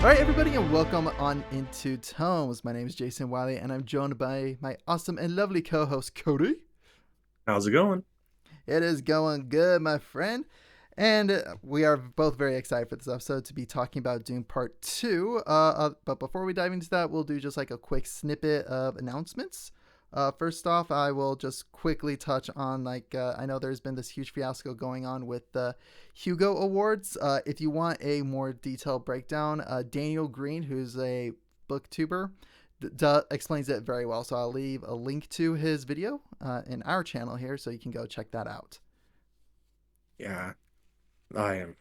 All right, everybody, and welcome on into Tomes. My name is Jason Wiley, and I'm joined by my awesome and lovely co-host, Cody. How's it going? It is going good, my friend. And we are both very excited for this episode to be talking about Dune Part 2. But before we dive into that, we'll do just like a quick snippet of announcements. First off, I will just quickly touch on I know there's been this huge fiasco going on with the Hugo Awards. If you want a more detailed breakdown, Daniel Green, who's a booktuber, explains it very well. So I'll leave a link to his video in our channel here, so you can go check that out. Yeah, I am.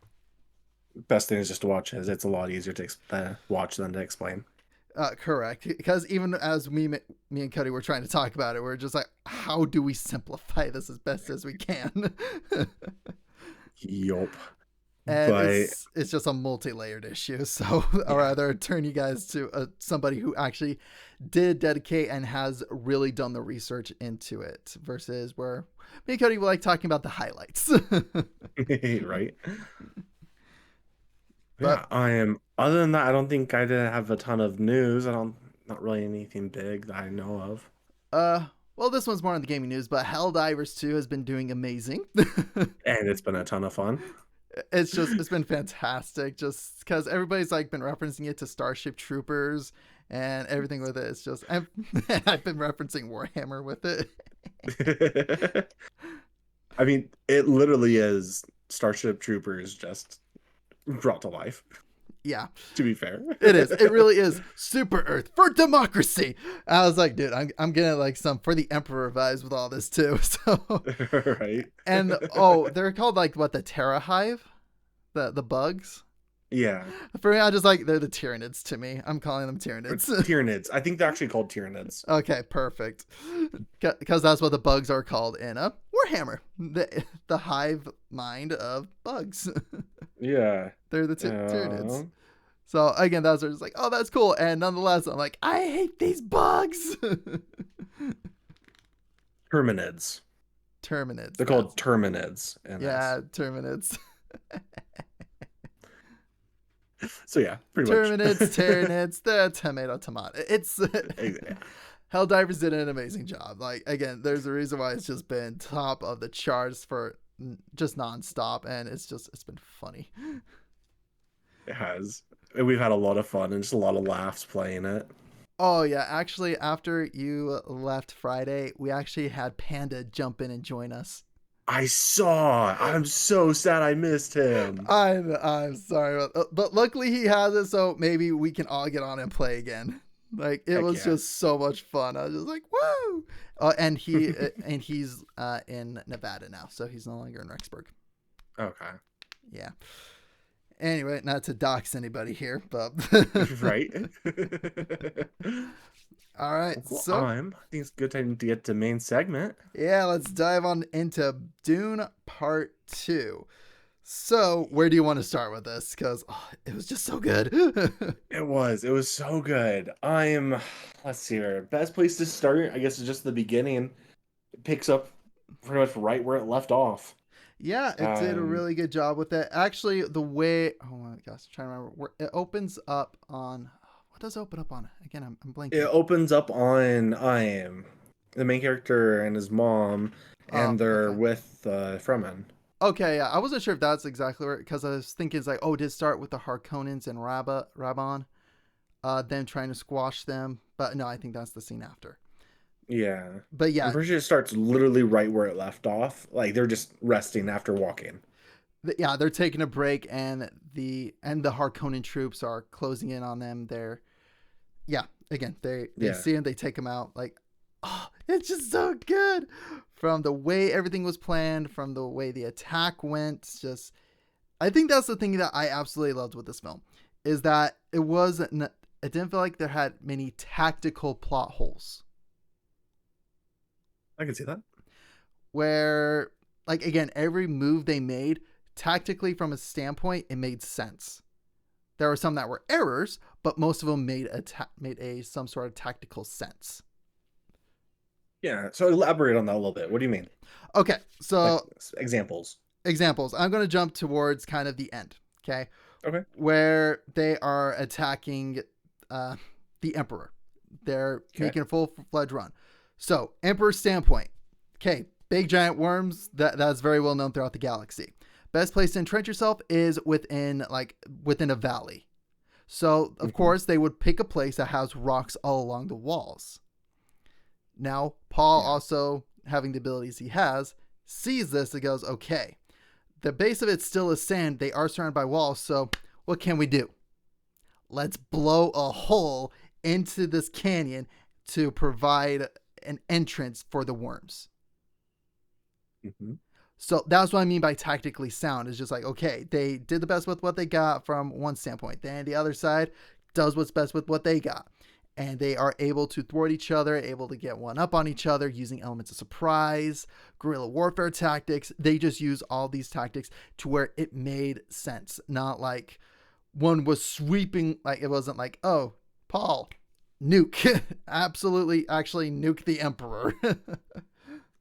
Best thing is just to watch it. It's a lot easier to watch than to explain. Correct, because even as me and Cody were trying to talk about it, we're just like, how do we simplify this as best as we can? Yup. And But it's just a multi-layered issue. So I'd rather turn you guys to somebody who actually did dedicate and has really done the research into it, versus where me and Cody were like talking about the highlights. right? But Yeah, I am. Other than that, I don't think I did have a ton of news. Not really anything big that I know of. well, this one's more on the gaming news, but Helldivers 2 has been doing amazing. And it's been a ton of fun. It's been fantastic, just because everybody's like been referencing it to Starship Troopers and everything with it. It's just I've been referencing Warhammer with it. I mean, it literally is Starship Troopers just brought to life, Yeah, to be fair. it is. It really is. Super Earth for democracy. I was like, dude, I'm getting like some for the Emperor vibes with all this too. So, Right? and they're called like what, the Terra Hive, the bugs. Yeah. For me, I just like they're the Tyranids to me. I'm calling them Or Tyranids. Tyranids. I think they're actually called Tyranids. Okay, perfect. Because that's what the bugs are called in Warhammer, the hive mind of bugs. Yeah. They're the Tyranids. So again, that's just like, oh, that's cool. And nonetheless, I'm like, I hate these bugs. Terminids. Terminids. They're called Terminids. Yeah, Terminids. So yeah, pretty Terminids, much. Tyranids, the tomato. It's Yeah. Helldivers did an amazing job. Like, again, there's a reason why it's just been top of the charts for just nonstop, and it's been funny. It has. And we've had a lot of fun and just a lot of laughs playing it. Oh yeah, actually, after you left Friday, we actually had Panda jump in and join us. I saw. I'm so sad I missed him. I'm sorry, but luckily he has it, so maybe we can all get on and play again. Like, it Heck was yeah. just so much fun. I was just like, whoa! And he's in Nevada now, so he's no longer in Rexburg. Okay. Yeah. Anyway, not to dox anybody here, but Right. all right. Well, So I think it's a good time to get to main segment. yeah, let's dive on into Dune Part 2. So where do you want to start with this? Because it was just so good. It was so good. Let's see here. Best place to start, I guess, is just the beginning. It picks up pretty much right where it left off. Yeah, it did a really good job with it. Actually, the way, oh my gosh, I'm trying to remember where it opens up on. What does it open up on? Again, I'm blanking. It opens up on the main character and his mom, and they're okay. with Fremen. Okay, yeah, I wasn't sure if that's exactly where, because I was thinking it's like, oh, did it start with the Harkonnens and Rabban, them trying to squash them? But no, I think that's the scene after. Yeah. But yeah, I'm pretty sure it starts literally right where it left off. Like they're just resting after walking. yeah, they're taking a break, and the Harkonnen troops are closing in on them. Again, they see him, they take him out. Like, oh, it's just so good. From the way everything was planned, from the way the attack went, just I think that's the thing that I absolutely loved with this film, is that it didn't feel like there had many tactical plot holes. I can see that. Where, like, again, every move they made, tactically from a standpoint, it made sense. There were some that were errors, but most of them made some sort of tactical sense. Yeah. So elaborate on that a little bit. What do you mean? Okay, so Like, examples. I'm going to jump towards kind of the end. Okay, Okay. where they are attacking uh, the Emperor. They're Okay. making a full-fledged run. So, Emperor's standpoint. Okay, big giant worms. That's very well known throughout the galaxy. Best place to entrench yourself is within a valley. So, of Hmm. course, they would pick a place that has rocks all along the walls. Now, Paul, Yeah. also having the abilities he has, sees this and goes, okay, the base of it still is sand. They are surrounded by walls. So, what can we do? Let's blow a hole into this canyon to provide an entrance for the worms. Hmm. So that's what I mean by tactically sound. Is just like, okay, they did the best with what they got from one standpoint. Then the other side does what's best with what they got. And they are able to thwart each other, able to get one up on each other using elements of surprise, guerrilla warfare tactics. They just use all these tactics to where it made sense. Not like one was sweeping, like it wasn't like, oh, Paul, nuke. Absolutely, actually nuke the Emperor.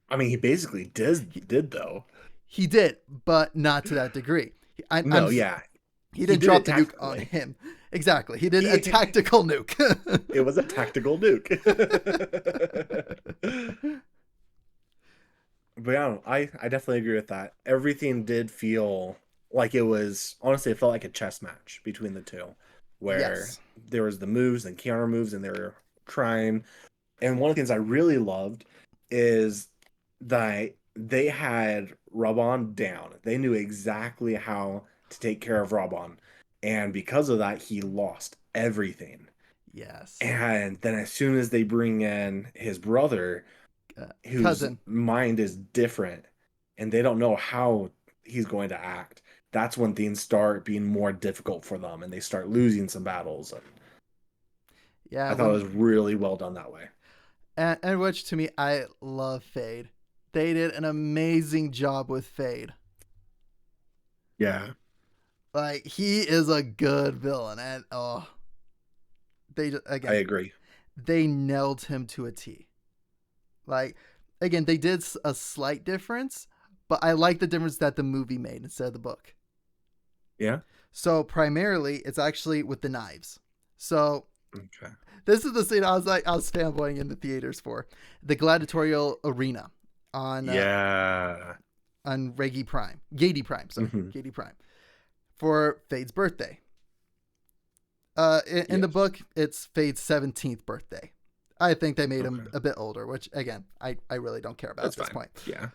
I mean, he basically did though. He did, but not to that degree. I'm No, yeah, he he didn't did drop it the nuke on tactically. him. Exactly. He did a He tactical nuke. it was a tactical nuke. But yeah, I definitely agree with that. Everything did feel like it was honestly it felt like a chess match between the two, where Yes. there was the moves and counter moves and they were trying. And one of the things I really loved is that they had Robon down. They knew exactly how to take care of Robon. And because of that, he lost everything. Yes. And then as soon as they bring in his brother, whose Cousin. mind is different and they don't know how he's going to act, that's when things start being more difficult for them and they start losing some battles. And Yeah, I thought it when was really well done that way. and which to me I love Fade. They did an amazing job with Fade. Yeah, Like he is a good villain, and oh, they just, I again agree. they nailed him to a T. Like again, they did a slight difference, but I like the difference that the movie made instead of the book. Yeah. So primarily, it's actually with the knives. So Okay. this is the scene I was fanboying in the theaters for the gladiatorial arena on Yeah. Reggie Prime, Gady Prime, sorry, Hmm. Gady Prime for Fade's birthday. In the Yes. book, it's Fade's 17th birthday. I think they made him Okay. a bit older, which again, I really don't care about That's at this fine. point. Yeah.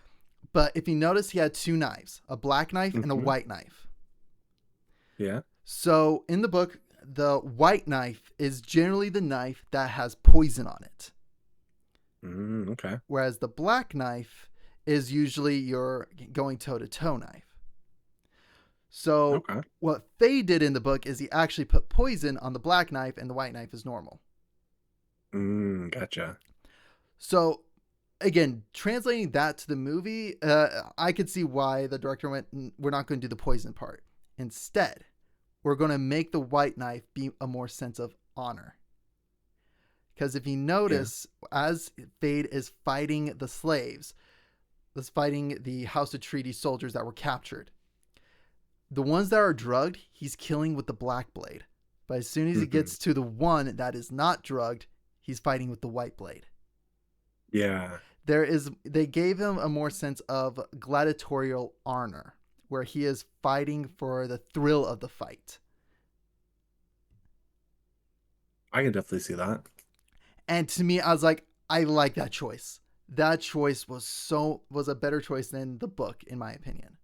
But if you notice, he had two knives, a black knife and a Hmm. white knife. Yeah. So in the book, the white knife is generally the knife that has poison on it, Okay. whereas the black knife is usually your going toe to toe knife. So Okay. what Faye did in the book is he actually put poison on the black knife, and the white knife is normal. Gotcha. So again, translating that to the movie, I could see why the director went, we're not going to do the poison part. Instead, we're going to make the white knife be a more sense of honor. Because if you Yeah. notice, as Fade is fighting the slaves, is fighting the House of Treaty soldiers that were captured, the ones that are drugged, he's killing with the black blade. But as soon as he Hmm. gets to the one that is not drugged, he's fighting with the white blade. Yeah. They gave him a more sense of gladiatorial honor, where he is fighting for the thrill of the fight. I can definitely see that. And to me, I was like, I like that choice. That choice was a better choice than the book, in my opinion.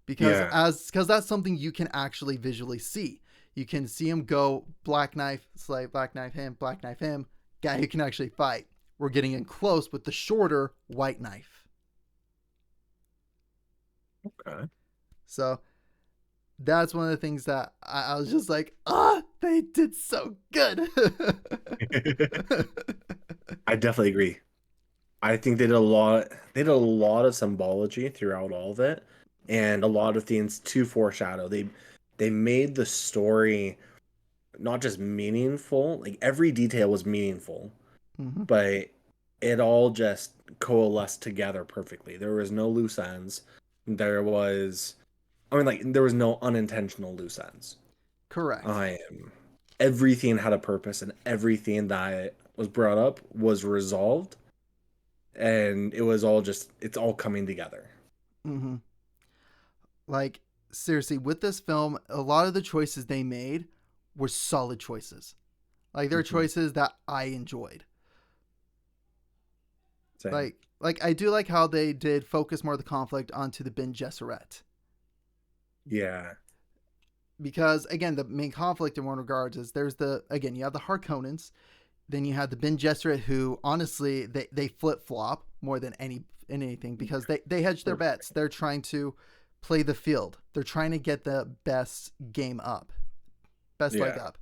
Yeah. Because that's something you can actually visually see. You can see him go black knife, slave, black knife him, guy who can actually fight. We're getting in close with the shorter white knife. Okay. So that's one of the things that I was just like, they did so good. I definitely agree. I think they did a lot. They did a lot of symbology throughout all of it, and a lot of things to foreshadow. They made the story not just meaningful, like every detail was meaningful, Mm-hmm. but it all just coalesced together perfectly. There was no loose ends. There was, I mean, like there was no unintentional loose ends. Correct. I am everything had a purpose and everything that was brought up was resolved and it was all just it's all coming together. Mm-hmm. Like, seriously, with this film, a lot of the choices they made were solid choices. Like, they're Hmm. choices that I enjoyed. Same. Like I do like how they did focus more of the conflict onto the Ben Gesserit. Yeah. Because again, the main conflict in one regards is there's you have the Harkonnens, then you have the Ben Gesserit who honestly they flip flop more than anything because they hedge their bets. They're trying to play the field. They're trying to get the best game up, best leg Yeah. up.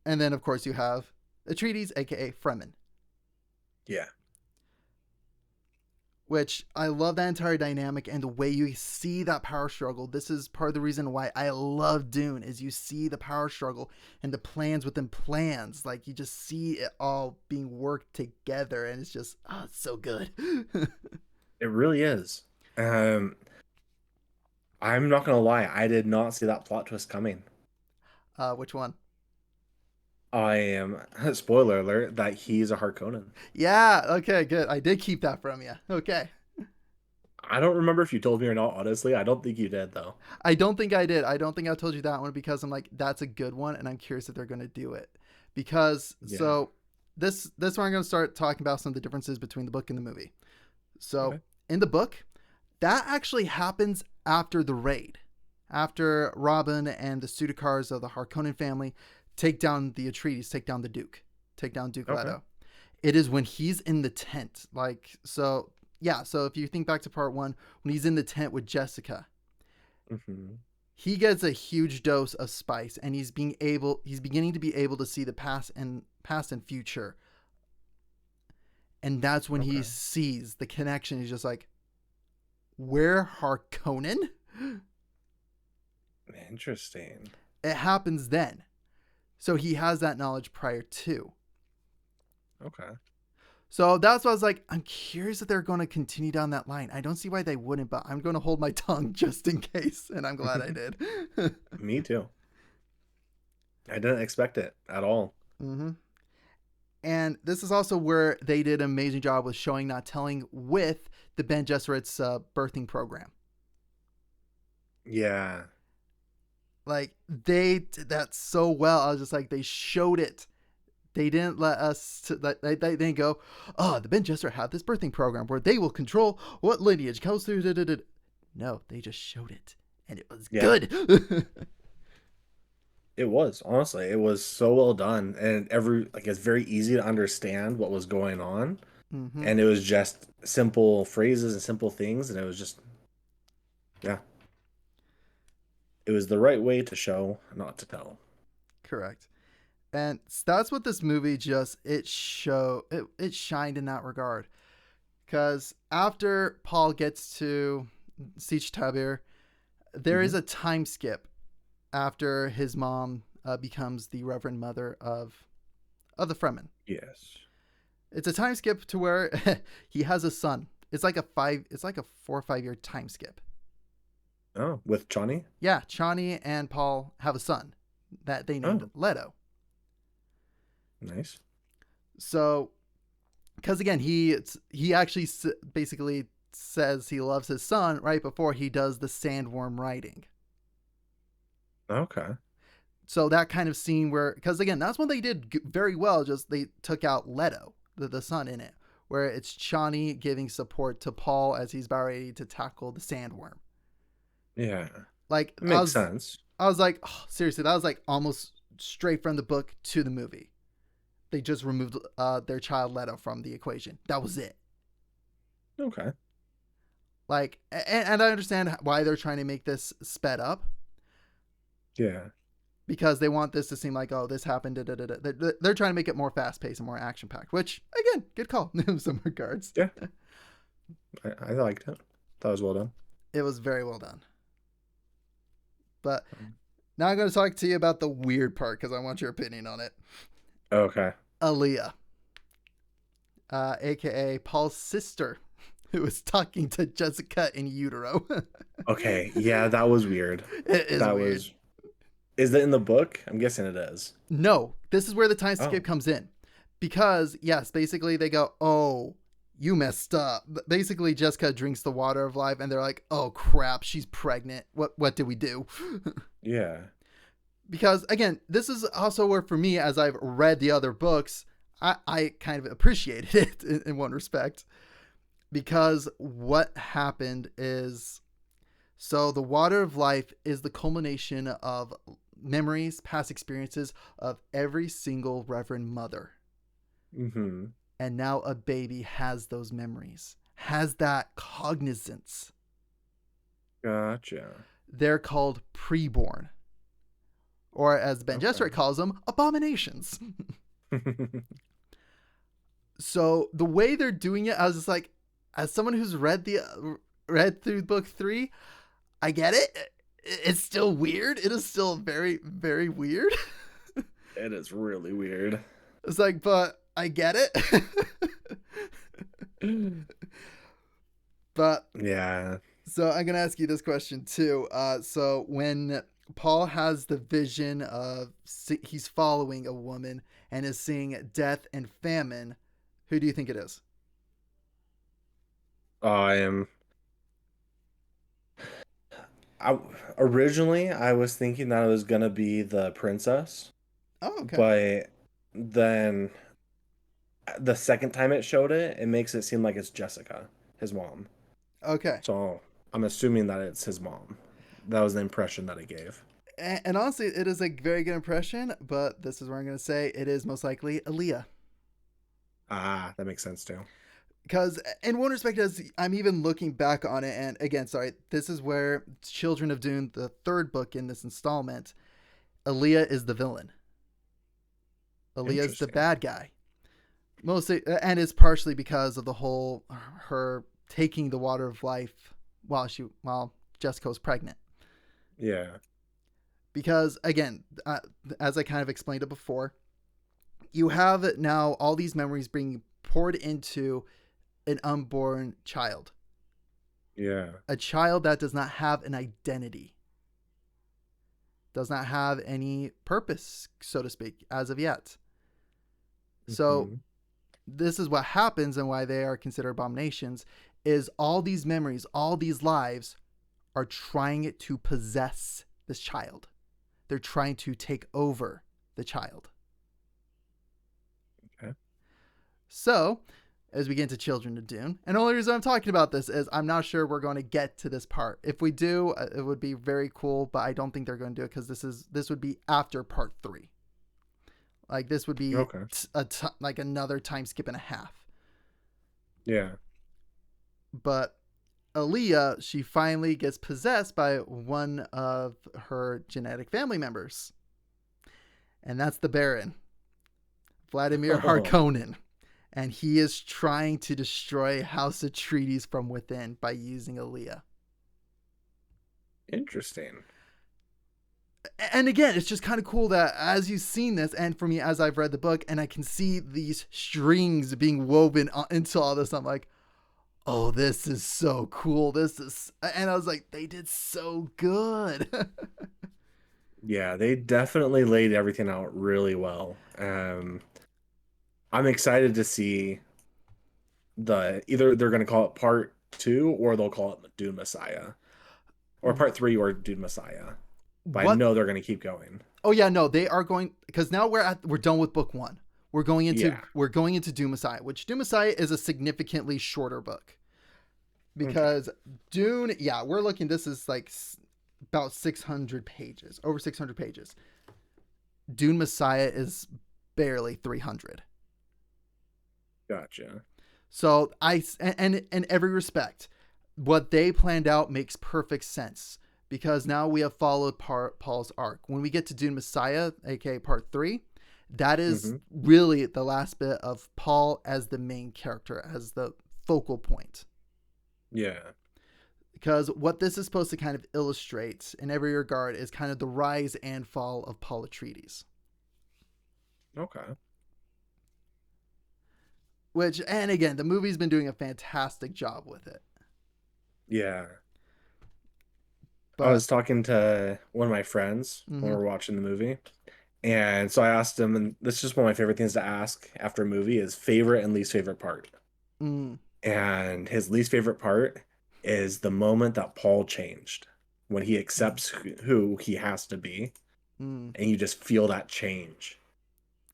And then of course you have Atreides, aka Fremen, Yeah. which I love that entire dynamic and the way you see that power struggle. This is part of the reason why I love Dune is you see the power struggle and the plans within plans. Like you just see it all being worked together and it's just it's so good. It really is. Um, I'm not gonna lie, I did not see that plot twist coming. Which one? I am spoiler alert that he's a Harkonnen. Yeah, okay, good. I did keep that from you. Okay. I don't remember if you told me or not, honestly. I don't think you did though. I don't think I did. I don't think I told you that one because I'm like, that's a good one, and I'm curious if they're going to do it. Because Yeah. this one I'm going to start talking about some of the differences between the book and the movie. So Okay. in the book, that actually happens after the raid, after Robin and the Sudakars of the Harkonnen family take down the Atreides, take down the Duke, take down Duke Okay. Leto. It is when he's in the tent, so if you think back to part one, when he's in the tent with Jessica, Hmm. he gets a huge dose of spice and he's beginning to be able to see the past and future. And that's when he Okay. sees the connection. He's just like, we're Harkonnen? Interesting. It happens then. So he has that knowledge prior to. Okay. So that's why I was like, I'm curious if they're going to continue down that line. I don't see why they wouldn't, but I'm going to hold my tongue just in case. And I'm glad I did. Me too. I didn't expect it at all. Mm-hmm. And this is also where they did an amazing job with showing, not telling, with the Ben Gesserit's birthing program. Yeah. Like, they did that so well. I was just like, they showed it. They didn't let us, they didn't go, the Ben Gesserit had this birthing program where they will control what lineage goes through. Da, da, da. No, they just showed it. And it was Yeah. good. It was, honestly. It was so well done. And it's very easy to understand what was going on. Mm-hmm. And it was just simple phrases and simple things. And it was just, yeah. It was the right way to show, not to tell. Correct. And that's what this movie it shined in that regard. Because after Paul gets to Siege Tabir, there is Hmm. a time skip after his mom becomes the Reverend Mother of the Fremen. Yes. It's a time skip to where he has a son. It's like a 4 or 5 year time skip. Oh, with Johnny? Yeah, Chani and Paul have a son that they named Oh, Leto. nice. So, because again, he actually basically says he loves his son right before he does the sandworm writing. Okay. So that kind of scene where, because again, that's when they did very well. Just they took out Leto, the son in it, where it's Chani giving support to Paul as he's about ready to tackle the sandworm. Yeah. Like It makes sense. I was like, oh, seriously, that was like almost straight from the book to the movie. They just removed their child Leto from the equation. That was it. Okay. Like, and I understand why they're trying to make this sped up Yeah. because they want this to seem like, oh, this happened. Da, da, da, da. They're trying to make it more fast paced and more action packed, which, again, good call in some regards. Yeah. I liked it. That was well done. It was very well done. But Um, now I'm going to talk to you about the weird part because I want your opinion on it. Okay. Aaliyah, aka Paul's sister, who was talking to Jessica in utero. Okay. Yeah, that was weird. It is That weird. was Is that in the book? I'm guessing it is. No, this is where the time skip Oh, comes in. Because, yes, basically they go, oh, you messed up. Basically, Jessica drinks the water of life, and they're like, oh crap, she's pregnant. What did we do? yeah. Because, again, this is also where, for me, as I've read the other books, I kind of appreciated it in one respect. Because what happened is, so the water of life is the culmination of memories, past experiences of every single Reverend Mother. Mm-hmm. And now a baby has those memories, has that cognizance. Gotcha. They're called preborn, or as Ben Gesserit Okay. calls them, abominations. So the way they're doing it, I was just like, as someone who's read through book 3, I get it. It's still weird. It is still very, very weird. It is really weird. It's like, but I get it. But Yeah. so I'm gonna ask you this question too. So when Paul has the vision of he's following a woman and is seeing death and famine, who do you think it is? I am. I originally I was thinking that it was gonna be the princess, Oh, okay. but then the second time it showed it, it makes it seem like it's Jessica, his mom. Okay. So I'm assuming that it's his mom. That was the impression that it gave. And honestly, it is a very good impression, but this is where I'm going to say it is most likely Aaliyah. Ah, that makes sense too. Because in one respect, as I'm even looking back on it, and again, sorry, this is where Children of Dune, the third book in this installment, Aaliyah is the villain. Aaliyah is the Interesting. bad guy. Mostly, and it's partially because of the whole her taking the water of life while Jessica was pregnant. Yeah. Because again, as I kind of explained it before, you have now all these memories being poured into an unborn child, Yeah. a child that does not have an identity, does not have any purpose, so to speak, as of yet. So Hmm. this is what happens and why they are considered abominations is all these memories, all these lives are trying to possess this child. They're trying to take over the child. Okay. So, as we get into Children of Dune, and the only reason I'm talking about this is I'm not sure we're going to get to this part. If we do, it would be very cool, but I don't think they're going to do it because this would be after part 3. Like this would be Okay. like another time skip and a half. Yeah. But Aaliyah, she finally gets possessed by one of her genetic family members, and that's the Baron, Vladimir Oh, Harkonnen. And he is trying to destroy House Atreides from within by using Aaliyah. interesting. And again, it's just kind of cool that as you've seen this, and for me, as I've read the book, and I can see these strings being woven into all this, I'm like, oh, this is so cool. And I was like, they did so good. Yeah, they definitely laid everything out really well. I'm excited to see either they're going to call it part 2 or they'll call it Dune Messiah or part 3 or Dune Messiah. But I What? know they're going to keep going. Oh yeah, no, they are going because now we're done with book 1. Yeah. We're going into Doom Messiah, which Doom Messiah is a significantly shorter book Okay. because Dune, yeah, we're looking. This is like about 600 pages, over 600 pages. Dune Messiah is barely 300. Gotcha. So and in every respect, what they planned out makes perfect sense because now we have followed Paul's arc. When we get to Dune Messiah, aka part 3, that is Hmm. really the last bit of Paul as the main character, as the focal point. Yeah. Because what this is supposed to kind of illustrate in every regard is kind of the rise and fall of Paul Atreides. Okay. Which, and again, the movie's been doing a fantastic job with it. Yeah. I But was talking to one of my friends when mm-hmm, we were watching the movie, and so I asked him, and this is just one of my favorite things to ask after a movie is favorite and least favorite part. mm, And his least favorite part is the moment that Paul changed, when he mm, accepts who he has to be, mm, and you just feel that change.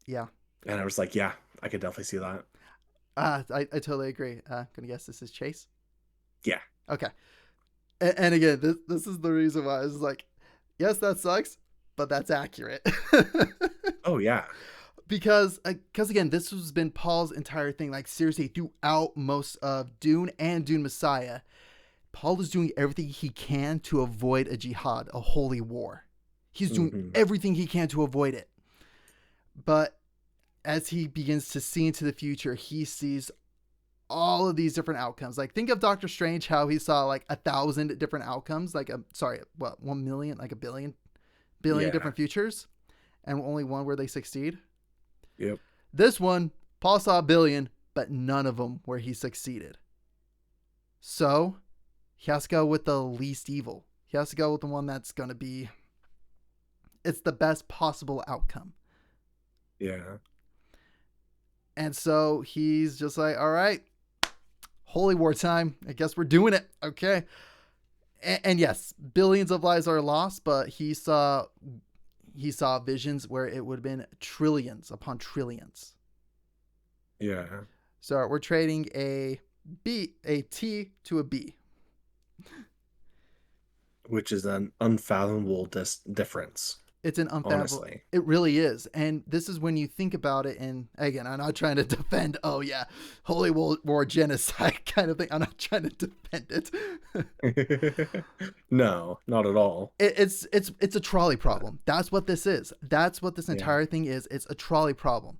yeah. And I was like, yeah, I could definitely see that. I totally agree. Gonna guess this is Chase. Yeah. Okay. And again, this is the reason why I was like, yes, that sucks, but that's accurate. Oh yeah. Because again, this has been Paul's entire thing. Like seriously, throughout most of Dune and Dune Messiah, Paul is doing everything he can to avoid a jihad, a holy war. He's doing Hmm. everything he can to avoid it. But as he begins to see into the future, he sees all of these different outcomes. Like think of Doctor Strange, how he saw like 1,000 different outcomes. Like sorry, what 1 million, like a billion Yeah. different futures, and only one where they succeed. Yep. This one, Paul saw a billion, but none of them where he succeeded. So he has to go with the least evil. He has to go with the one that's going to be, it's the best possible outcome. Yeah. And so he's just like, all right, holy war time. I guess we're doing it. Okay. And yes, billions of lives are lost, but he saw visions where it would have been trillions upon trillions. Yeah. So we're trading a T to a B. Which is an unfathomable difference, It's an unfathomable. honestly. It really is, and this is when you think about it. And again, I'm not trying to defend. Oh yeah, holy war genocide kind of thing. I'm not trying to defend it. No, not at all. It's a trolley problem. That's what this is. That's what this Yeah. entire thing is. It's a trolley problem.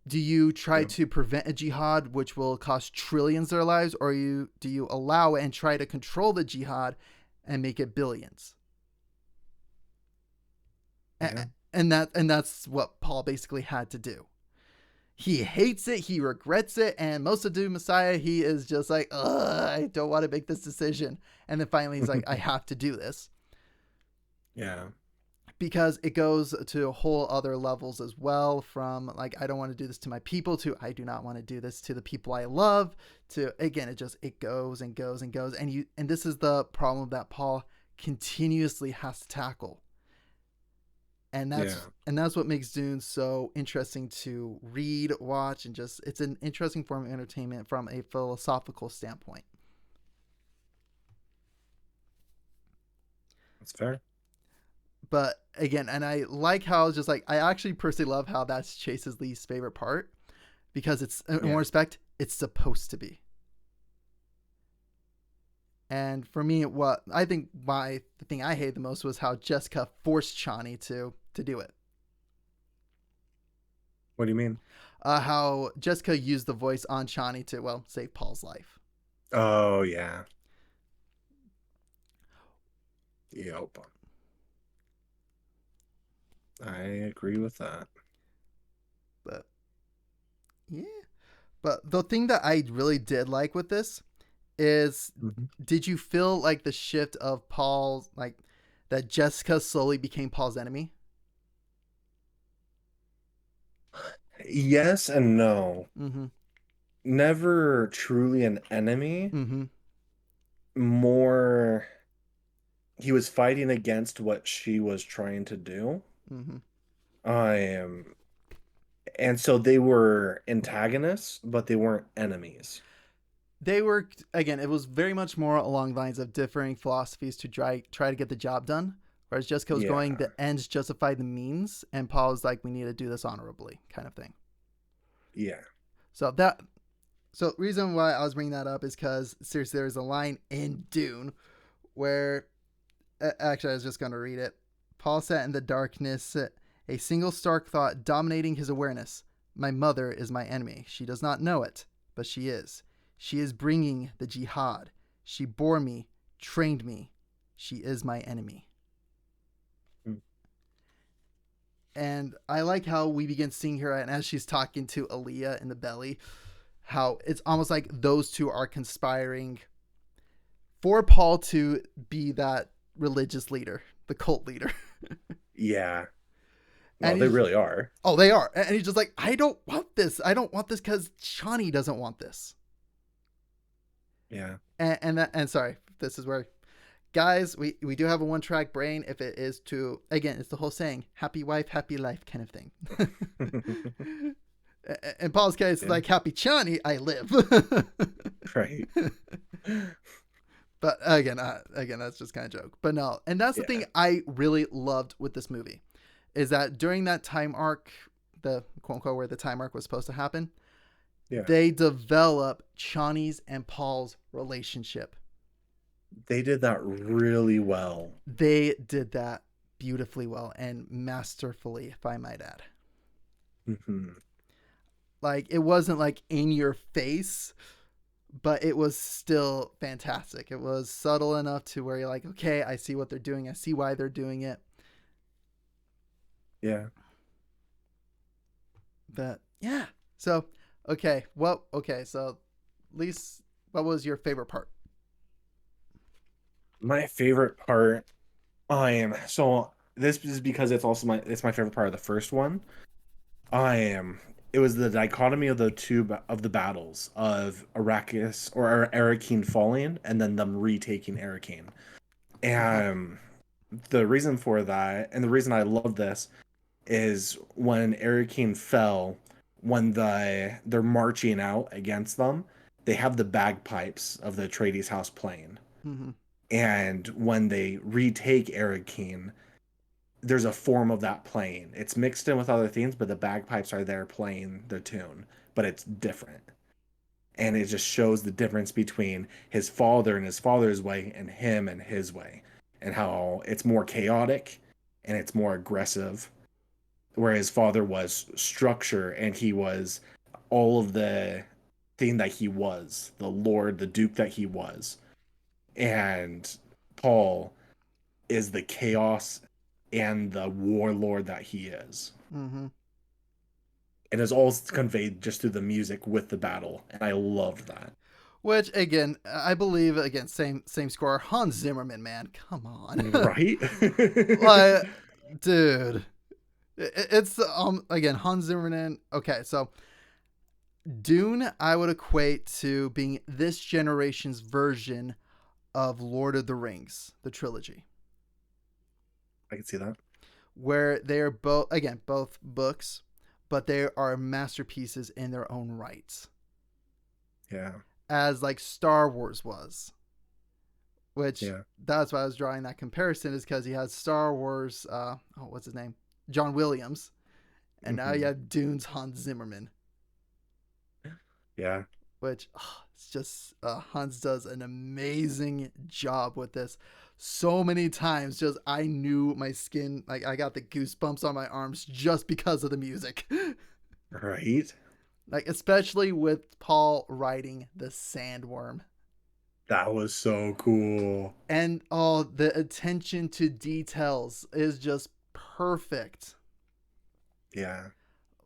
Do you try Yeah. to prevent a jihad which will cost trillions their lives, or do you allow it and try to control the jihad and make it billions? Yeah. And that's what Paul basically had to do. He hates it, he regrets it, and most of Doom Messiah, he is just like, ugh, I don't want to make this decision. And then finally he's like, I have to do this. Yeah. Because it goes to whole other levels as well, from like, I don't want to do this to my people, to I do not want to do this to the people I love, to again, it goes and goes and goes. And this is the problem that Paul continuously has to tackle. And Yeah. that's what makes Dune so interesting to read, watch, and just it's an interesting form of entertainment from a philosophical standpoint. That's fair. But again, and I like how it's just like I actually personally love how that's Chase's least favorite part, because it's in Yeah. one respect it's supposed to be. And for me, what I think the thing I hated the most was how Jessica forced Chani to do it. What do you mean? How Jessica used the voice on Chani to save Paul's life. Oh, yeah. Yep. I agree with that. But yeah, but the thing that I really did like with this is, Mhm. did you feel like the shift of Paul's, like that Jessica slowly became Paul's enemy? Yes and no. Mm-hmm. Never truly an enemy. Mm-hmm. More, he was fighting against what she was trying to do. Mm-hmm. I am, and so they were antagonists, but they weren't enemies. They were, again, it was very much more along the lines of differing philosophies to try to get the job done. Whereas Jessica was going, Yeah. the ends justify the means, and Paul was like, we need to do this honorably, kind of thing. Yeah. So reason why I was bringing that up is because seriously, there's a line in Dune where, actually, I was just going to read it. Paul sat in the darkness, a single stark thought dominating his awareness. My mother is my enemy. She does not know it, but she is. She is bringing the jihad. She bore me, trained me. She is my enemy. Mm. And I like how we begin seeing her, and as she's talking to Aaliyah in the belly, how it's almost like those two are conspiring for Paul to be that religious leader, the cult leader. Yeah. No, And they he's, really are. oh, they are. And he's just like, I don't want this. I don't want this because Chani doesn't want this. Yeah. And sorry, this is where, guys, we do have a one track brain. If it is to, again, it's the whole saying, happy wife, happy life kind of thing. In Paul's case, Yeah. like happy Chani, I live. Right. But again, that's just kind of joke. But no, and that's the thing Yeah. I really loved with this movie, is that during that time arc, the quote unquote where the time arc was supposed to happen, Yeah. they develop Chani's and Paul's relationship. They did that really well. They did that beautifully well and masterfully, if I might add. Hmm. Like, it wasn't like in your face, but it was still fantastic. It was subtle enough to where you're like, okay, I see what they're doing. I see why they're doing it. Yeah. But yeah. So, so at least what was your favorite part? My favorite part, I am so this is because it's my favorite part of the first one. I am it was the dichotomy of the battles of Arrakis or Arrakeen falling and then them retaking Arrakeen. Uh-huh. And the reason for that and the reason I love this is when Arrakeen fell, when they're marching out against them, they have the bagpipes of the Atreides house playing. Mm-hmm. And when they retake Arrakeen, there's a form of that playing. It's mixed in with other themes, but the bagpipes are there playing the tune, but it's different. And it just shows the difference between his father and his father's way and him and his way, and how it's more chaotic and it's more aggressive, where his father was structure and he was all of the thing that he was, the lord, the duke that he was. And Paul is the chaos and the warlord that he is. Mm-hmm. And it's all conveyed just through the music with the battle. And I loved that. Which again, I believe again, same score. Hans Zimmerman, man, come on, Right? like, dude, it's again Hans Zimmerman. Okay, so Dune, I would equate to being this generation's version of Lord of the Rings, the trilogy, I can see that. where they are both books, but they are masterpieces in their own rights, Yeah. as like Star Wars was. Which Yeah. that's why I was drawing that comparison, is because he has Star Wars. What's his name? John Williams, and now you Hmm. have Dune's Hans Zimmerman, Yeah. which it's just Hans does an amazing job with this. So many times, just I knew my skin, like I got the goosebumps on my arms just because of the music. Right? Like especially with Paul writing the Sandworm. That was so cool. And the attention to details is just perfect. Yeah.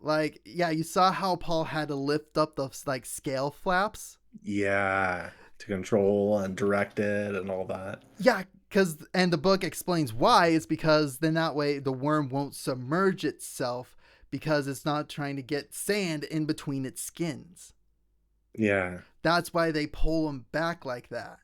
Like, yeah, you saw how Paul had to lift up the like scale flaps. Yeah. To control and direct it and all that. Yeah, and the book explains why. It's because then that way the worm won't submerge itself because it's not trying to get sand in between its skins. Yeah. That's why they pull him back like that.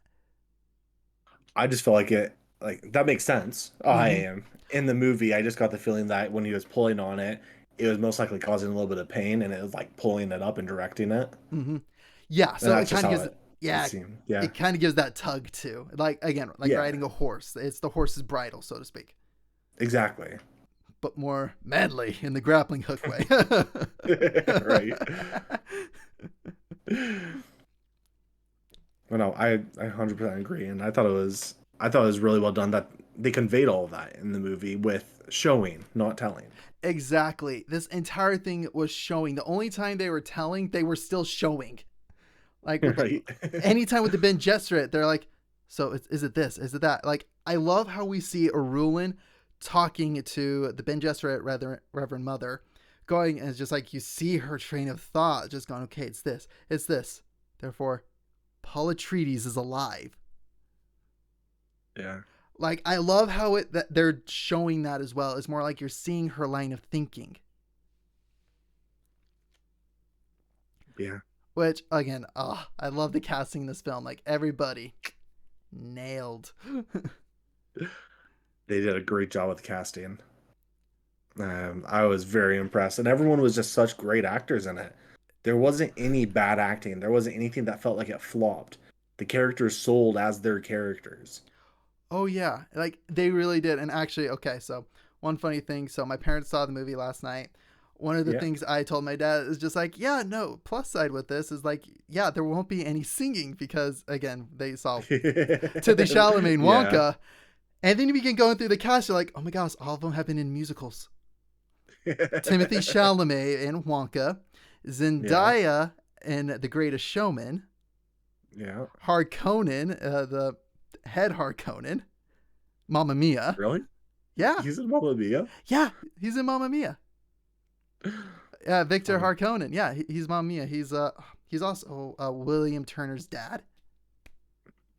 I just feel like that makes sense. I Mm-hmm. am in the movie. I just got the feeling that when he was pulling on it, it was most likely causing a little bit of pain, and it was like pulling it up and directing it. Mm-hmm. Yeah, And so it that's just kind of how gives, it yeah, seemed. Yeah, it kind of gives that tug too. Like again, like yeah, riding a horse. It's the horse's bridle, so to speak, exactly. but more manly in the grappling hook way. Right. Well, no, I 100% agree, and I thought it was really well done that they conveyed all of that in the movie with showing, not telling. Exactly. This entire thing was showing. The only time they were telling, they were still showing. Like with Right. anytime with the Ben Gesserit, they're like, "So is it this? Is it that?" Like I love how we see Arulin talking to the Ben Gesserit Reverend Mother, going, and it's just like you see her train of thought just going, "Okay, it's this, it's this." Therefore, Paul Atreides is alive. Yeah. Like, I love how that they're showing that as well. It's more like you're seeing her line of thinking. Yeah. Which, again, I love the casting in this film. Like, everybody nailed. They did a great job with casting. I was very impressed, and everyone was just such great actors in it. There wasn't any bad acting. There wasn't anything that felt like it flopped. The characters sold as their characters. Oh, yeah. Like, they really did. And actually, okay, so one funny thing. So, my parents saw the movie last night. One of the Yeah. things I told my dad is just like, yeah, no, plus side with this is like, yeah, there won't be any singing because, again, they saw Timothy Chalamet and Yeah. Wonka. And then you begin going through the cast. You're like, oh my gosh, all of them have been in musicals. Timothy Chalamet in Wonka, Yeah. Zendaya in The Greatest Showman, Yeah. Harkonnen, the head Harkonnen, Mamma Mia. Really? Yeah, He's in Mamma Mia? yeah, he's in Mamma Mia. Yeah, Victor Oh, Harkonnen. Yeah, he's Mamma Mia. He's also William Turner's dad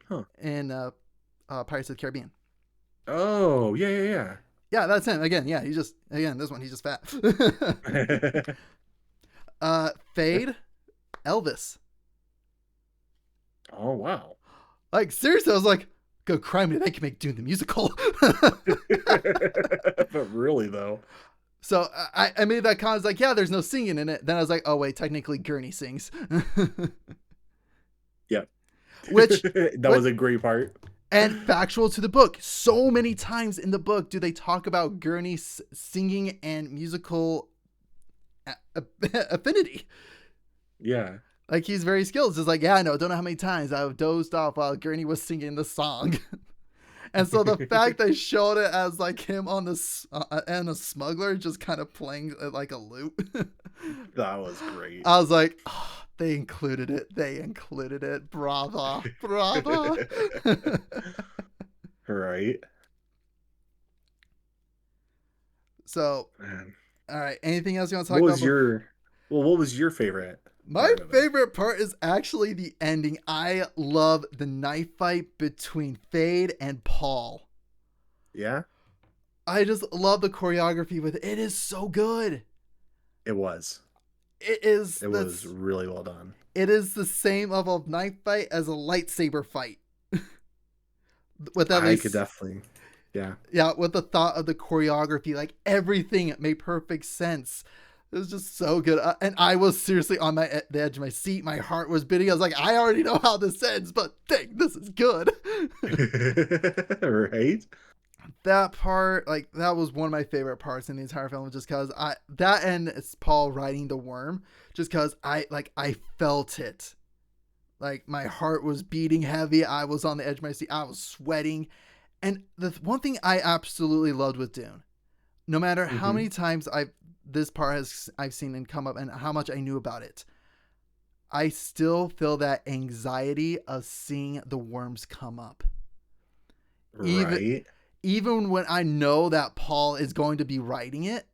huh. in Pirates of the Caribbean. Oh, yeah. Yeah, that's him again. Yeah, this one he's just fat. Yeah. Fade, Elvis. Oh, wow. Like, seriously, I was like, go cry me, they can make Dune the musical. But really, though. So I made that comment. I was like, yeah, there's no singing in it. Then I was like, oh wait, technically Gurney sings. Yeah. Which, That was a great part. and factual to the book. So many times in the book do they talk about Gurney's singing and musical affinity. Yeah. Like, he's very skilled. It's just like, yeah, I know. Don't know how many times I've dozed off while Gurney was singing the song. And so the fact they showed it as like him on the and a smuggler just kind of playing like a lute. That was great. I was like, oh, they included it. They included it. Brava. Brava. Right. So, Man. all right. Anything else you want to talk What about? was your what was your favorite My part of it? favorite part is actually the ending. I love the knife fight between Fade and Paul. Yeah? I just love the choreography with it. It is so good. It was. It is. It was really well done. It is the same level of knife fight as a lightsaber fight. With at I could least, definitely. Yeah. yeah, with the thought of the choreography, like everything made perfect sense. It was just so good, and I was seriously on the edge of my seat. My heart was beating. I was like, I already know how this ends, but dang, this is good. Right? That part, like, that was one of my favorite parts in the entire film, just because that and it's Paul riding the worm, just because I felt it. Like, my heart was beating heavy. I was on the edge of my seat. I was sweating. And the one thing I absolutely loved with Dune, no matter how Mm-hmm. many times I've seen and come up and how much I knew about it, I still feel that anxiety of seeing the worms come up. Even Right. even when I know that Paul is going to be writing it,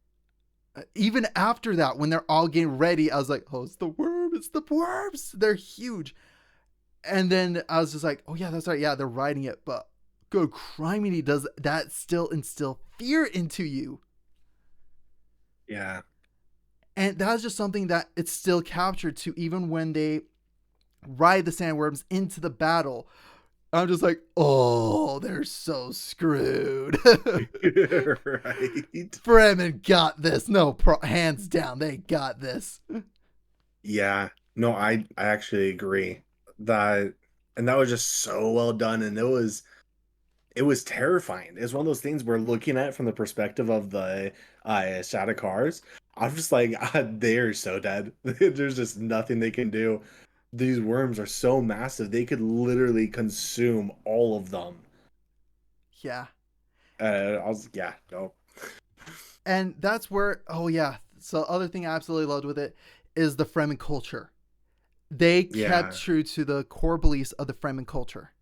even after that, when they're all getting ready, I was like, oh, it's the worm, it's the worms. They're huge. And then I was just like, oh yeah, that's right. Yeah, they're writing it, but good criminy, does that still instill fear into you? Yeah. And that's just something that it's still captured to even when they ride the sandworms into the battle. I'm just like, oh, they're so screwed. Right. Fremen got this. No, hands down, they got this. Yeah. No, I actually agree. That and that was just so well done, and it was terrifying. It's one of those things we're looking at from the perspective of the shadow cars. I'm just like, they're so dead. There's just nothing they can do. These worms are so massive, they could literally consume all of them. Yeah. I was, yeah, no. And that's where, oh yeah. So, other thing I absolutely loved with it is the Fremen culture. They kept Yeah. true to the core beliefs of the Fremen culture.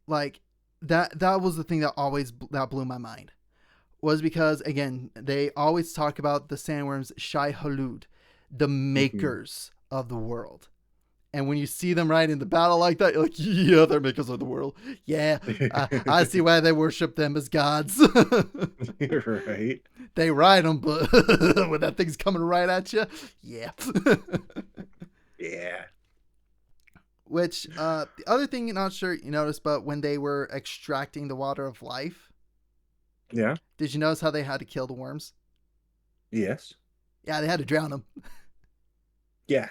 Like, that was the thing that blew my mind. Was because, again, they always talk about the sandworms Shai Hulud, the Hmm. makers of the world. And when you see them right in the battle like that, you're like, yeah, they're makers of the world. Yeah, I see why they worship them as gods. You're right. They ride them, but when that thing's coming right at you, yeah. Yeah. Which, the other thing, not sure you noticed, but when they were extracting the water of life, Yeah. did you notice how they had to kill the worms? Yes. Yeah, they had to drown them. Yeah.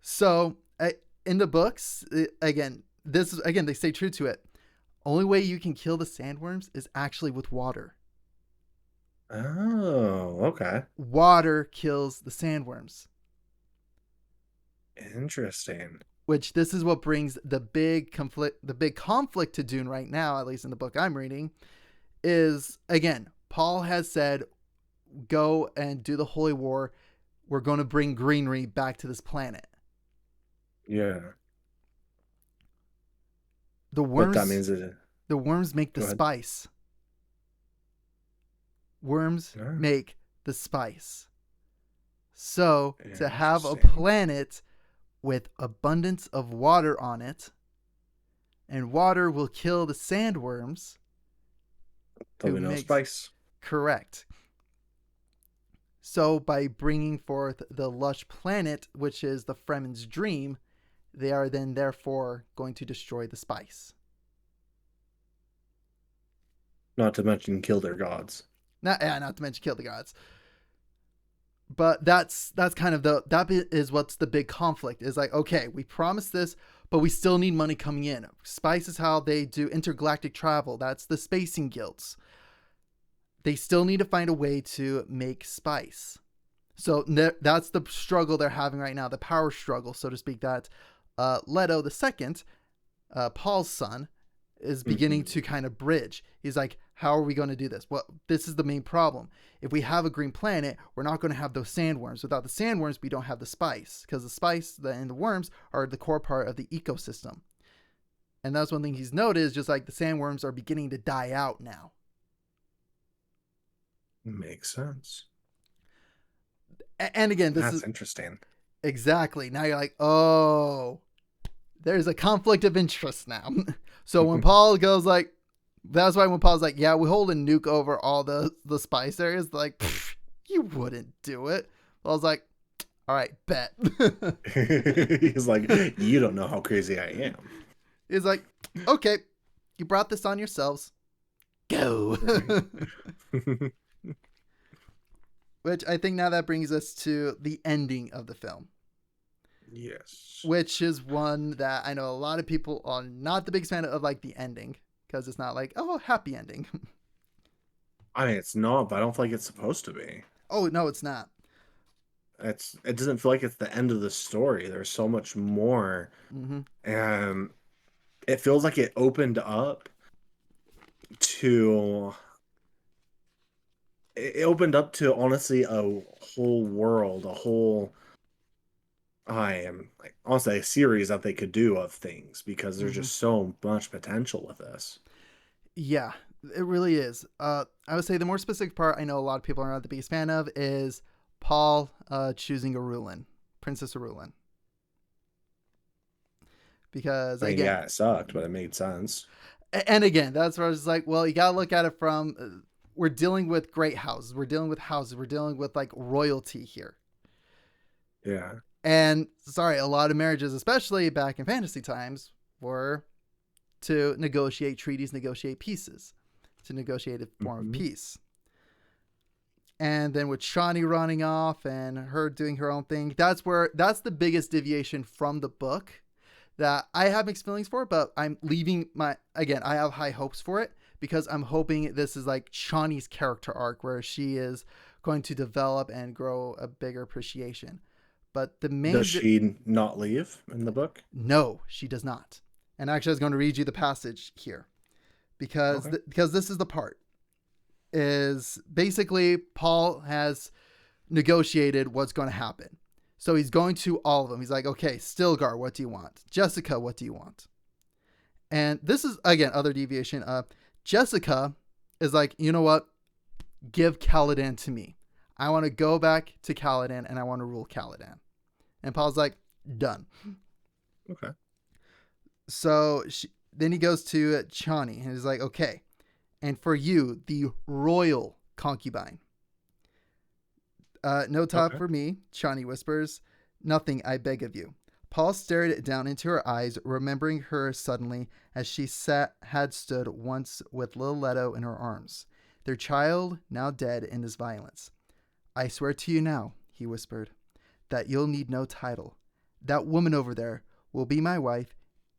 So, in the books, again, they stay true to it. Only way you can kill the sandworms is actually with water. Oh, okay. Water kills the sandworms. Interesting. Which this is what brings the big conflict to Dune right now, at least in the book I'm reading, is again, Paul has said, go and do the Holy War. We're going to bring greenery back to this planet. Yeah. The But that worms means it. the worms make the Go ahead. spice. Worms Ah, make the spice. So, to have a interesting. planet with abundance of water on it, and water will kill the sandworms. There'll be no spice. Correct. So, by bringing forth the lush planet, which is the Fremen's dream, they are then therefore going to destroy the spice. Not to mention kill their gods. Not to mention kill the gods. But that's kind of that is what's the big conflict is like, okay, we promised this, but we still need money coming in. Spice is how they do intergalactic travel. That's the spacing guilds. They still need to find a way to make spice. So that's the struggle they're having right now, the power struggle, so to speak, that Leto II, Paul's son, is beginning to kind of bridge. He's like, how are we going to do this? Well, this is the main problem. If we have a green planet, we're not going to have those sandworms. Without the sandworms, we don't have the spice, because the spice and the worms are the core part of the ecosystem. And that's one thing he's noticed, just like the sandworms are beginning to die out now. Makes sense. And again, That's interesting. Exactly. Now you're like, oh, there's a conflict of interest now. So when Paul goes like, that's why when Paul's like, yeah, we hold a nuke over all the spice areas, like, you wouldn't do it. Paul's like, all right, bet. He's like, you don't know how crazy I am. He's like, okay, you brought this on yourselves. Go. Which I think now that brings us to the ending of the film. Yes. Which is one that I know a lot of people are not the biggest fan of, like the ending, because it's not like, oh, happy ending. I mean, it's not, but I don't feel like it's supposed to be. Oh, no, it's not. It doesn't feel like it's the end of the story. There's so much more. Mm-hmm. And it feels like it opened up to honestly a whole world, honestly a series that they could do of things, because there's just so much potential with this. Yeah, it really is. I would say the more specific part I know a lot of people are not the biggest fan of is Paul choosing Princess Arulin. Because again, yeah, it sucked, but it made sense. And again, that's where I was like, well, you gotta look at it from we're dealing with great houses, we're dealing with like royalty here. Yeah. And sorry, a lot of marriages, especially back in fantasy times, were to negotiate treaties, negotiate pieces, to negotiate a form of peace. And then with Shawnee running off and her doing her own thing, that's the biggest deviation from the book that I have mixed feelings for, but I'm leaving I have high hopes for it, because I'm hoping this is like Shawnee's character arc where she is going to develop and grow a bigger appreciation. But the main... Does she not leave in the book? No, she does not. And actually, I was going to read you the passage here, because because this is the part. Is basically Paul has negotiated what's going to happen. So he's going to all of them. He's like, okay, Stilgar, what do you want? Jessica, what do you want? And this is, again, other deviation. Jessica is like, you know what? Give Caladan to me. I want to go back to Caladan and I want to rule Caladan. And Paul's like, done. Okay. So then he goes to Chani and he's like, okay, and for you, the royal concubine. No top Okay. for me, Chani whispers. Nothing, I beg of you. Paul stared down into her eyes, remembering her suddenly as she had stood once with little Leto in her arms, their child now dead in his violence. I swear to you now, he whispered, that you'll need no title. That woman over there will be my wife,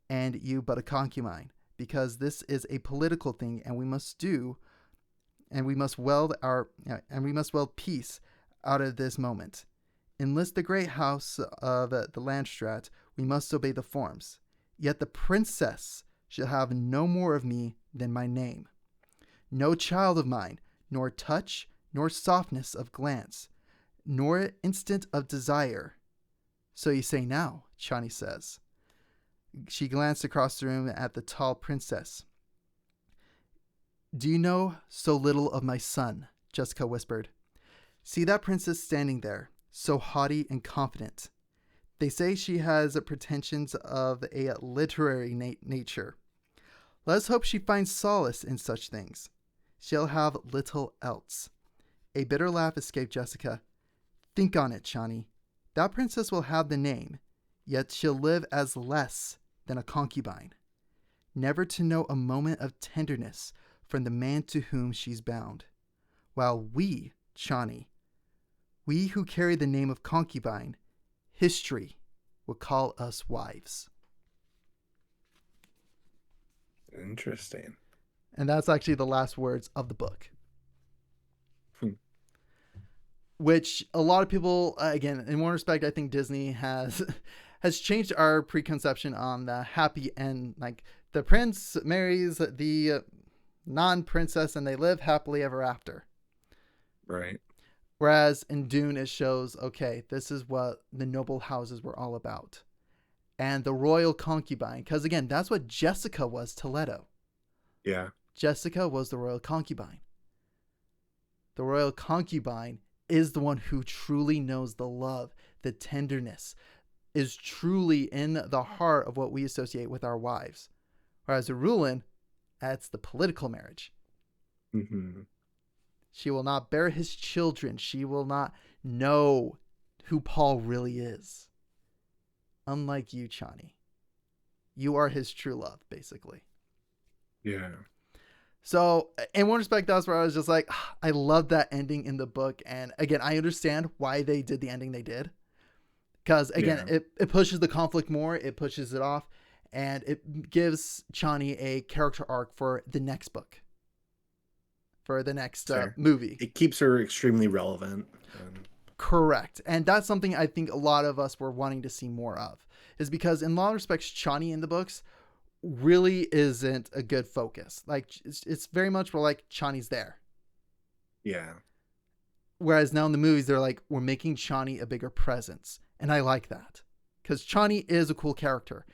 and you but a concubine, because this is a political thing, and we must weld peace out of this moment. Enlist the great house of the Landstrat, we must obey the forms. Yet the princess shall have no more of me than my name. No child of mine, nor touch, nor softness of glance, nor instant of desire. So you say now, Chani says. She glanced across the room at the tall princess. Do you know so little of my son? Jessica whispered. See that princess standing there, so haughty and confident. They say she has pretensions of a literary nature. Let us hope she finds solace in such things. She'll have little else. A bitter laugh escaped Jessica. Think on it, Chani. That princess will have the name, yet she'll live as less than a concubine, never to know a moment of tenderness from the man to whom she's bound. While we, Chani, we who carry the name of concubine, history will call us wives. Interesting. And that's actually the last words of the book. Hmm. Which a lot of people, again, in one respect, I think Disney has has changed our preconception on the happy end. Like the prince marries the non-princess and they live happily ever after. Right. Whereas in Dune, it shows, okay, this is what the noble houses were all about. And the royal concubine, because again, that's what Jessica was to Leto. Yeah. Jessica was the royal concubine. The royal concubine is the one who truly knows the love, the tenderness, is truly in the heart of what we associate with our wives. Whereas Rulin, that's the political marriage. Mm-hmm. She will not bear his children. She will not know who Paul really is. Unlike you, Chani. You are his true love, basically. Yeah. So, in one respect, that's where I was just like, I love that ending in the book. And again, I understand why they did the ending they did. Because, again, Yeah. it pushes the conflict more, it pushes it off, and it gives Chani a character arc for the next book, for the next Fair. movie. It keeps her extremely relevant. And... Correct. And that's something I think a lot of us were wanting to see more of, is because in a lot of respects, Chani in the books really isn't a good focus. Like, it's very much more like Chani's there. Yeah. Whereas now in the movies, they're like, we're making Chani a bigger presence. And I like that. Because Chani is a cool character.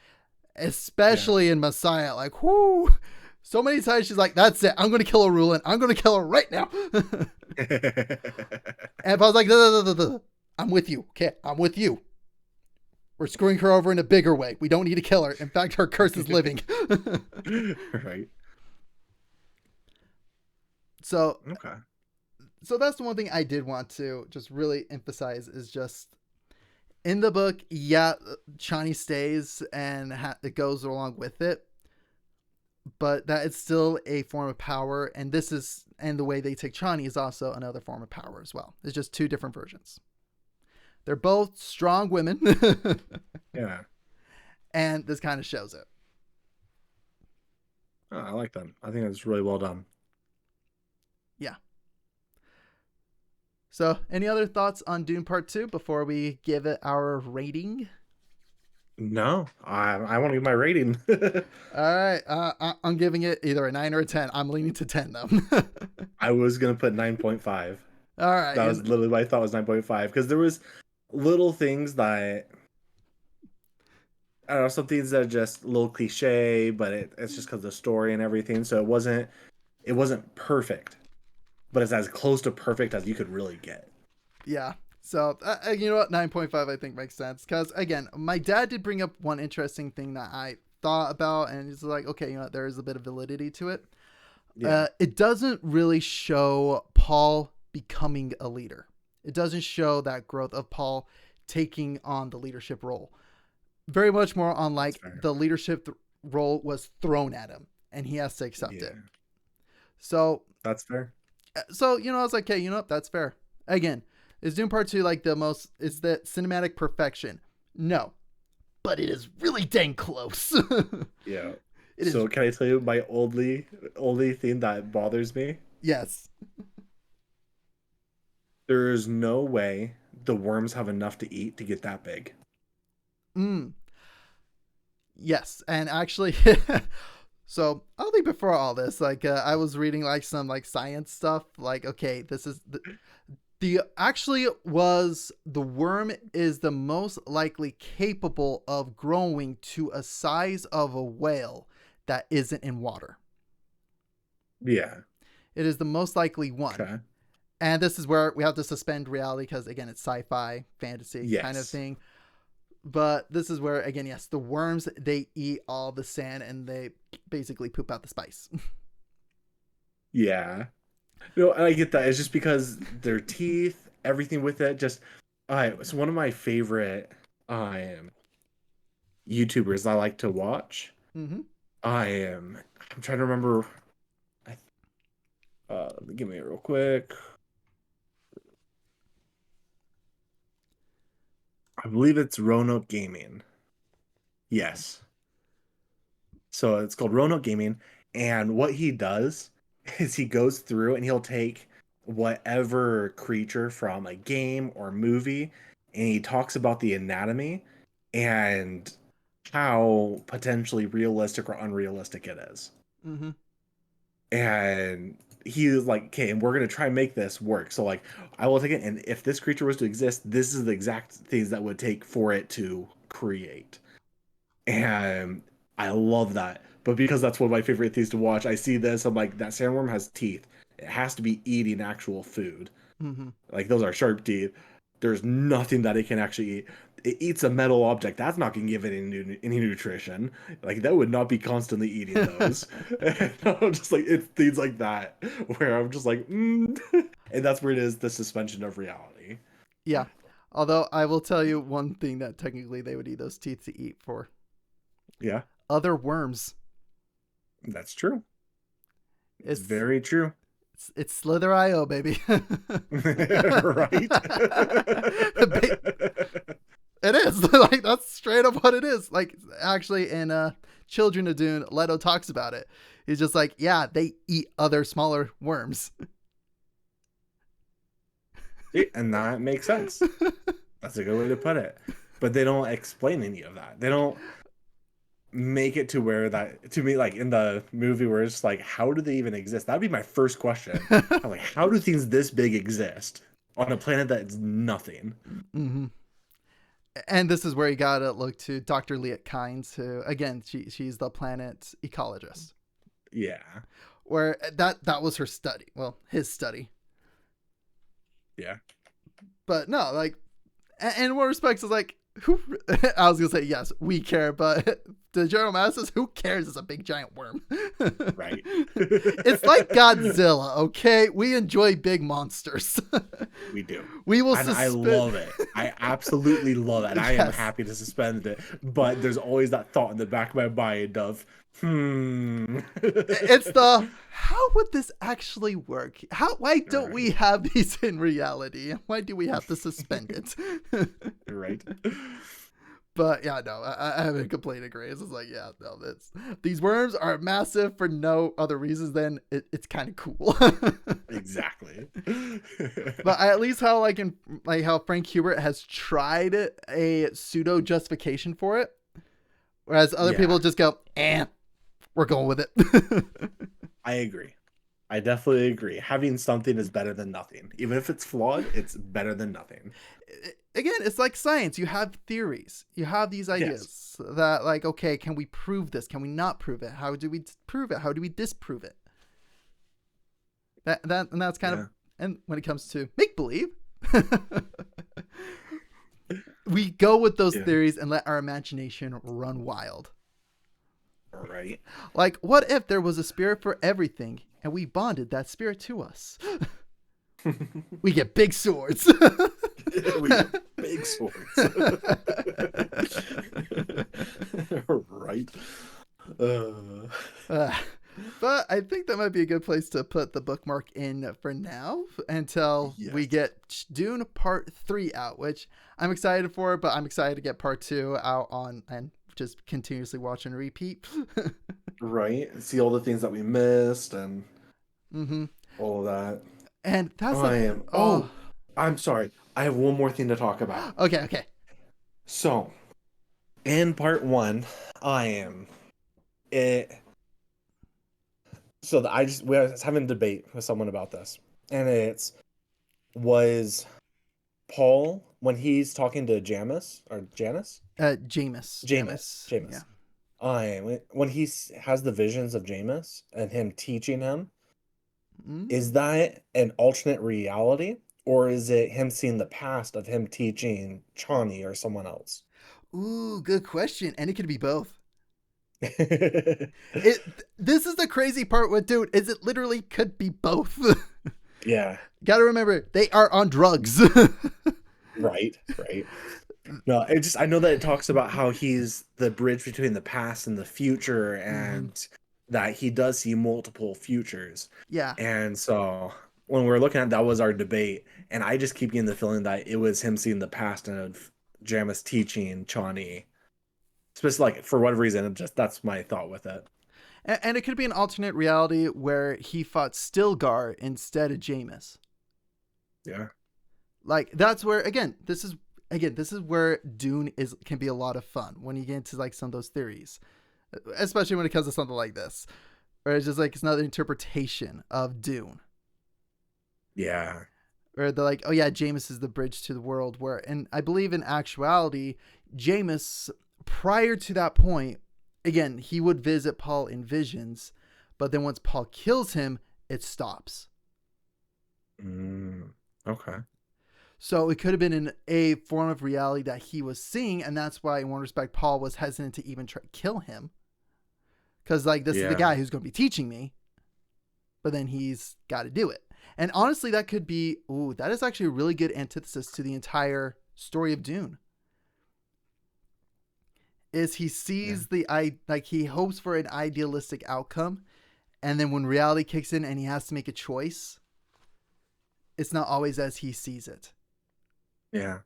Yeah. Especially in Messiah. Like, whoo! So many times she's like, that's it. I'm going to kill her, Rulin. I'm going to kill her right now. And if I was like, I'm with you. Okay, I'm with you. We're screwing her over in a bigger way. We don't need to kill her. In fact, her curse is living. Right. So Okay. so that's the one thing I did want to just really emphasize is just in the book, yeah, Chani stays and it goes along with it, but that it's still a form of power, and the way they take Chani is also another form of power as well. It's just two different versions. They're both strong women, Yeah. and this kind of shows it. Oh, I like that. I think that's really well done. Yeah. So, any other thoughts on Dune Part 2 before we give it our rating? No, I want to give my rating. All right. I'm giving it either a 9 or a 10. I'm leaning to 10, though. I was gonna put 9.5. All right. That was literally what I thought was 9.5 because there was little things that I don't know, some things that are just a little cliche, but it's just because of the story and everything. So it wasn't perfect, but it's as close to perfect as you could really get. Yeah. So, you know what? 9.5 I think makes sense. Because, again, my dad did bring up one interesting thing that I thought about, and he's like, okay, you know what? There is a bit of validity to it. Yeah. It doesn't really show Paul becoming a leader. It doesn't show that growth of Paul taking on the leadership role. Very much more on That's like fair. the leadership role was thrown at him and he has to accept it. Yeah. So, That's fair. you know, I was like, okay, you know what? That's fair. Again, is Doom Part 2 like the most, is the cinematic perfection? No, but it is really dang close. Yeah. It is, So can I tell you my only thing that bothers me? yes. There is no way the worms have enough to eat to get that big. Mm, yes. And actually, so I'll leave before all this. Like, I was reading like some like science stuff. Like, okay, this is the actually was the worm is the most likely capable of growing to a size of a whale that isn't in water. Yeah. It is the most likely one. Okay. And this is where we have to suspend reality because, again, it's sci fi, fantasy kind of Yes. thing. But this is where, again, yes, the worms, they eat all the sand and they basically poop out the spice. Yeah. No, I get that. It's just because their teeth, everything with it, just it's one of my favorite um YouTubers I like to watch. Mm-hmm. I'm trying to remember. Give me it real quick. I believe it's Roanoke Gaming. Yes. So it's called Roanoke Gaming, and what he does is he goes through and he'll take whatever creature from a game or movie, and he talks about the anatomy and how potentially realistic or unrealistic it is. Mm-hmm. And he was like, okay, and we're gonna try and make this work. So like, I will take it, and if this creature was to exist, this is the exact things that would take for it to create. And I love that. But because that's one of my favorite things to watch, I see this, I'm like, that sandworm has teeth. It has to be eating actual food. Mm-hmm. Like those are sharp teeth. There's nothing that it can actually eat. It eats a metal object. That's not going to give it any nutrition. Like that would not be constantly eating those. And I'm just like, it's things like that where I'm just like, and that's where it is the suspension of reality. Yeah. Although I will tell you one thing that technically they would eat those teeth to eat for Yeah, other worms. that's true. It's It's very true. it's Slither.io, baby. Right? It is like that's straight up what it is. Like actually, in Children of Dune, Leto talks about it. He's just like, yeah, they eat other smaller worms. And that makes sense. That's a good way to put it. But they don't explain any of that. They don't make it to where that, to me, like in the movie where it's like, how do they even exist? That'd be my first question. I'm like, how do things this big exist on a planet that's nothing? Mm-hmm. And this is where you gotta look to Dr. Leah Kynes, who again, she's the planet ecologist. Yeah. Where that was her study. Well, his study. Yeah. But no, like, in one respects, it's like, who? I was gonna say yes, we care, but the general masses, who cares? It's a big giant worm. Right. It's like Godzilla, okay? We enjoy big monsters. We do. We will And I suspend. love it. I absolutely love it. And I am Yes. happy to suspend it. But there's always that thought in the back of my mind of, It's the how would this actually work? Why don't we Right. have these in reality? Why do we have to suspend it? Right. But yeah, no, I have a complete agree. It's just like, yeah, no, these worms are massive for no other reasons than it's kind of cool. Exactly. But I at least how like how Frank Hubert has tried a pseudo justification for it, whereas other people Yeah, just go, we're going with it. I agree. I definitely agree. Having something is better than nothing. Even if it's flawed, it's better than nothing. Again, it's like science. You have theories. You have these Yes. ideas that like, okay, can we prove this? Can we not prove it? How do we prove it? How do we disprove it? And that's kind of Yeah. and when it comes to make believe. we go with those Yeah. theories and let our imagination run wild. Right. Like, what if there was a spirit for everything and we bonded that spirit to us? We get big swords. We get big swords. Right. Uh, but I think that might be a good place to put the bookmark in for now until we Yes. get Dune Part 3 out, which I'm excited for, but I'm excited to get Part 2 out on and just continuously watch and repeat. Right. See all the things that we missed and Mm-hmm. all of that. And that's I the. am. Oh. Oh, I'm sorry. I have one more thing to talk about. Okay, okay. So, in part one, I am it. So we was having a debate with someone about this, and was Paul when he's talking to Jamis or Janice, Jameis. Jamis, Yeah. Jamis. When has the visions of Jamis and him teaching him. Is Mm. that an alternate reality, or is it him seeing the past of him teaching Chani or someone else? Ooh, good question. And it could be both. Yeah, This is the crazy part with Dude, is it literally could be both. Gotta remember, they are on drugs. right, right. No, I know that it talks about how he's the bridge between the past and the future, Mm-hmm. and that he does see multiple futures. Yeah. And so when we're looking at that was our debate, and I just keep getting the feeling that it was him seeing the past and of Jamis teaching Chani. Especially like for whatever reason, that's my thought with it. And it could be an alternate reality where he fought Stilgar instead of Jameis. Yeah. Like that's where this is where Dune can be a lot of fun when you get into like some of those theories, especially when it comes to something like this, where it's just like it's another interpretation of Dune. Yeah. Where they're like, oh yeah, Jameis is the bridge to the world. And I believe in actuality, Jameis, prior to that point, again, he would visit Paul in visions, but then once Paul kills him, it stops. Okay. So it could have been in a form of reality that he was seeing, and that's why, in one respect, Paul was hesitant to even try to kill him, because like this is the guy who's going to be teaching me, but then he's got to do it. And honestly, that could be that is actually a really good antithesis to the entire story of Dune. Is he sees he hopes for an idealistic outcome, and then when reality kicks in and he has to make a choice, it's not always as he sees it. Yeah.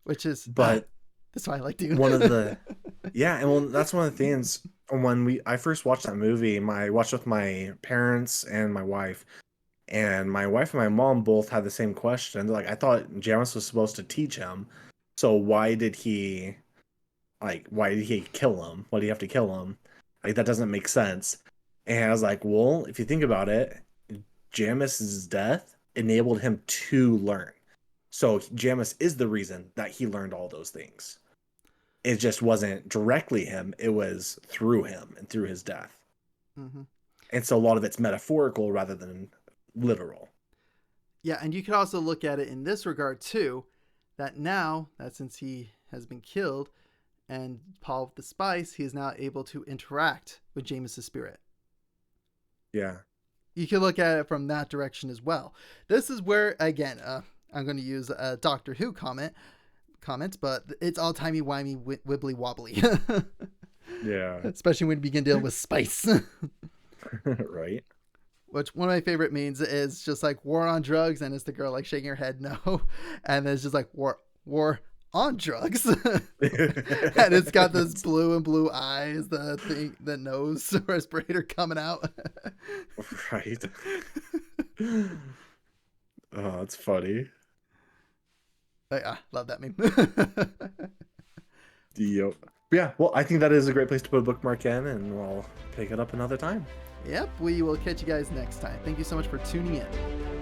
Which is But that's why I like Dune. one of the and well, that's one of the things when I first watched that movie, I watched with my parents and my wife. And my wife and my mom both had the same question. They're like, I thought Jamis was supposed to teach him. So why did he kill him? Why do you have to kill him? Like, that doesn't make sense. And I was like, well, if you think about it, Jamis's death enabled him to learn. So Jamis is the reason that he learned all those things. It just wasn't directly him. It was through him and through his death. Mm-hmm. And so a lot of it's metaphorical rather than literal. Yeah, and you could also look at it in this regard too, that now that since he has been killed and Paul with the spice, he is now able to interact with Jameis' spirit. Yeah. You can look at it from that direction as well. This is where, again, I'm going to use a Doctor Who comments, but it's all timey-wimey, wibbly wobbly. Yeah. Especially when you begin dealing with spice. Right. Which one of my favorite memes is just like war on drugs, and it's the girl like shaking her head no, and it's just like war on drugs, and it's got this blue eyes, the nose respirator coming out. Right. Oh, it's funny. Love that meme. Yep. Yeah, well, I think that is a great place to put a bookmark in, and we'll pick it up another time. Yep, we will catch you guys next time. Thank you so much for tuning in.